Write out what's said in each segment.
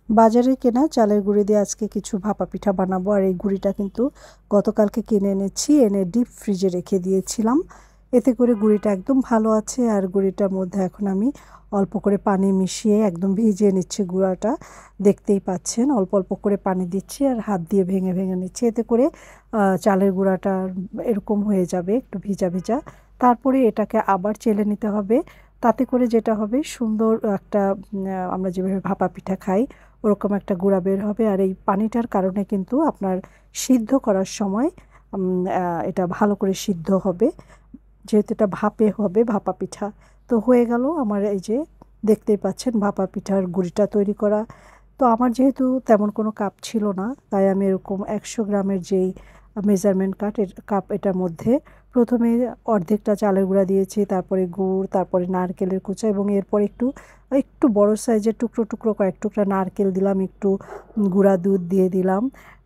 বাজারে কেনা চালের গুঁড়ি দিয়ে আজকে কিছু ভাপা পিঠা বানাবো। আর এই গুঁড়িটা কিন্তু গতকালকে কিনে এনেছি, এনে ডিপ ফ্রিজে রেখে দিয়েছিলাম। এতে করে গুঁড়িটা একদম ভালো আছে। আর গুঁড়িটার মধ্যে এখন আমি অল্প করে পানি মিশিয়ে একদম ভিজিয়ে নিচ্ছি গুঁড়াটা। দেখতেই পাচ্ছেন অল্প অল্প করে পানি দিচ্ছি আর হাত দিয়ে ভেঙে ভেঙে নিচ্ছি। এতে করে চালের গুঁড়াটা এরকম হয়ে যাবে, একটু ভিজা ভিজা। তারপরে এটাকে আবার চেলে নিতে হবে। তাতে করে যেটা হবে, সুন্দর একটা আমরা যেভাবে ভাপা পিঠা খাই ওরকম একটা গুঁড়া বের হবে। আর এই পানিটার কারণে কিন্তু আপনার সিদ্ধ করার সময় এটা ভালো করে সিদ্ধ হবে, যেহেতু এটা ভাপে হবে ভাপা পিঠা। তো হয়ে গেল আমার, এই যে দেখতেই পাচ্ছেন ভাপা পিঠার গুঁড়িটা তৈরি করা। তো আমার যেহেতু তেমন কোনো কাপ ছিল না, তাই আমি এরকম 100 গ্রামের যেই মেজারমেন্ট কাপ এটার মধ্যে প্রথমে অর্ধেকটা চালের গুঁড়া দিয়েছি, তারপরে গুড়, তারপরে নারকেলের কুচা, এবং এরপর একটু একটু বড় সাইজের টুকরো টুকরো কয়েক টুকরা নারকেল দিলাম, একটু গুঁড়া দুধ দিয়ে দিলাম,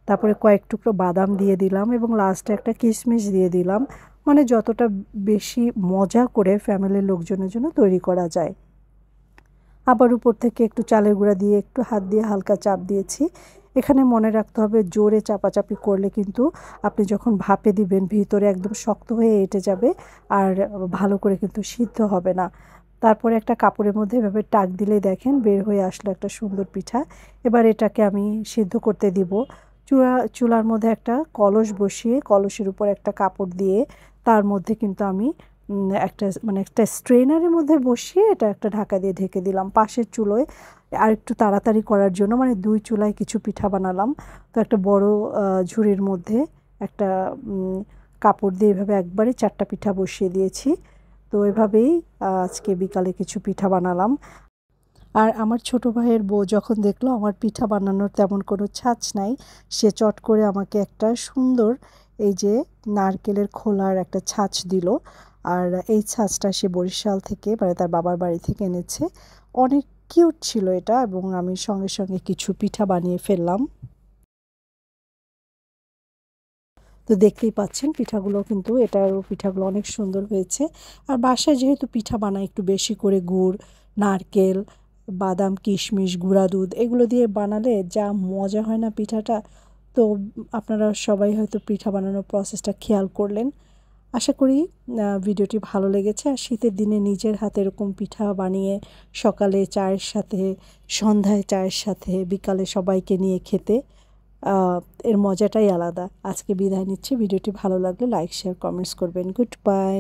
তারপরে কয়েক টুকরো বাদাম দিয়ে দিলাম, এবং লাস্টে একটা কিশমিশ দিয়ে দিলাম। মানে যতটা বেশি মজা করে ফ্যামিলির লোকজনের জন্য তৈরি করা যায়। আবার উপর থেকে একটু চালের গুঁড়া দিয়ে একটু হাত দিয়ে হালকা চাপ দিয়েছি। এখানে মনে রাখতে হবে, জোরে চাপাচাপি করলে কিন্তু আপনি যখন ভাপে দিবেন ভিতরে একদম শক্ত হয়ে এঁটে যাবে, আর ভালো করে কিন্তু সিদ্ধ হবে না। তারপরে একটা কাপড়ের মধ্যে এভাবে টাক দিলেই দেখেন বের হয়ে আসলো একটা সুন্দর পিঠা। এবার এটাকে আমি সিদ্ধ করতে দিব। চুলার মধ্যে একটা কলস বসিয়ে কলসের উপর একটা কাপড় দিয়ে তার মধ্যে কিন্তু আমি একটা স্ট্রেনারের মধ্যে বসিয়ে এটা একটা ঢাকা দিয়ে ঢেকে দিলাম। পাশের চুলোয় আর একটু তাড়াতাড়ি করার জন্য, মানে 2 চুলায় কিছু পিঠা বানালাম। তো একটা বড় ঝুড়ির মধ্যে একটা কাপড় দিয়ে এভাবে একবারে 4টা পিঠা বসিয়ে দিয়েছি। তো এভাবেই আজকে বিকালে কিছু পিঠা বানালাম। আর আমার ছোট ভাইয়ের বউ যখন দেখলো আমার পিঠা বানানোর তেমন কোনো ছাঁচ নাই, সে চট করে আমাকে একটা সুন্দর এই যে নারকেলের খোলার একটা ছাঁচ দিল। আর এই ছাঁচটা সে বরিশাল থেকে, মানে তার বাবার বাড়ি থেকে এনেছে। অনেক কিউট ছিল এটা, এবং আমি সঙ্গে সঙ্গে কিছু পিঠা বানিয়ে ফেললাম। তো দেখতেই পাচ্ছেন পিঠাগুলো, কিন্তু এটারও পিঠাগুলো অনেক সুন্দর হয়েছে। আর বাসায় যেহেতু পিঠা বানাই একটু বেশি করে গুড়, নারকেল, বাদাম, কিশমিশ, গুঁড়া দুধ এগুলো দিয়ে বানালে যা মজা হয় না পিঠাটা। তো আপনারা সবাই হয়তো পিঠা বানানোর প্রসেসটা খেয়াল করলেন। আশা করি ভিডিওটি ভালো লেগেছে। আর শীতের দিনে নিজের হাতে এরকম পিঠা বানিয়ে সকালে চায়ের সাথে, সন্ধ্যায় চায়ের সাথে, বিকালে সবাইকে নিয়ে খেতে এর মজাটাই আলাদা। আজকে বিদায় নিচ্ছি। ভিডিওটি ভালো লাগলে লাইক, শেয়ার, কমেন্টস করবেন। Good bye.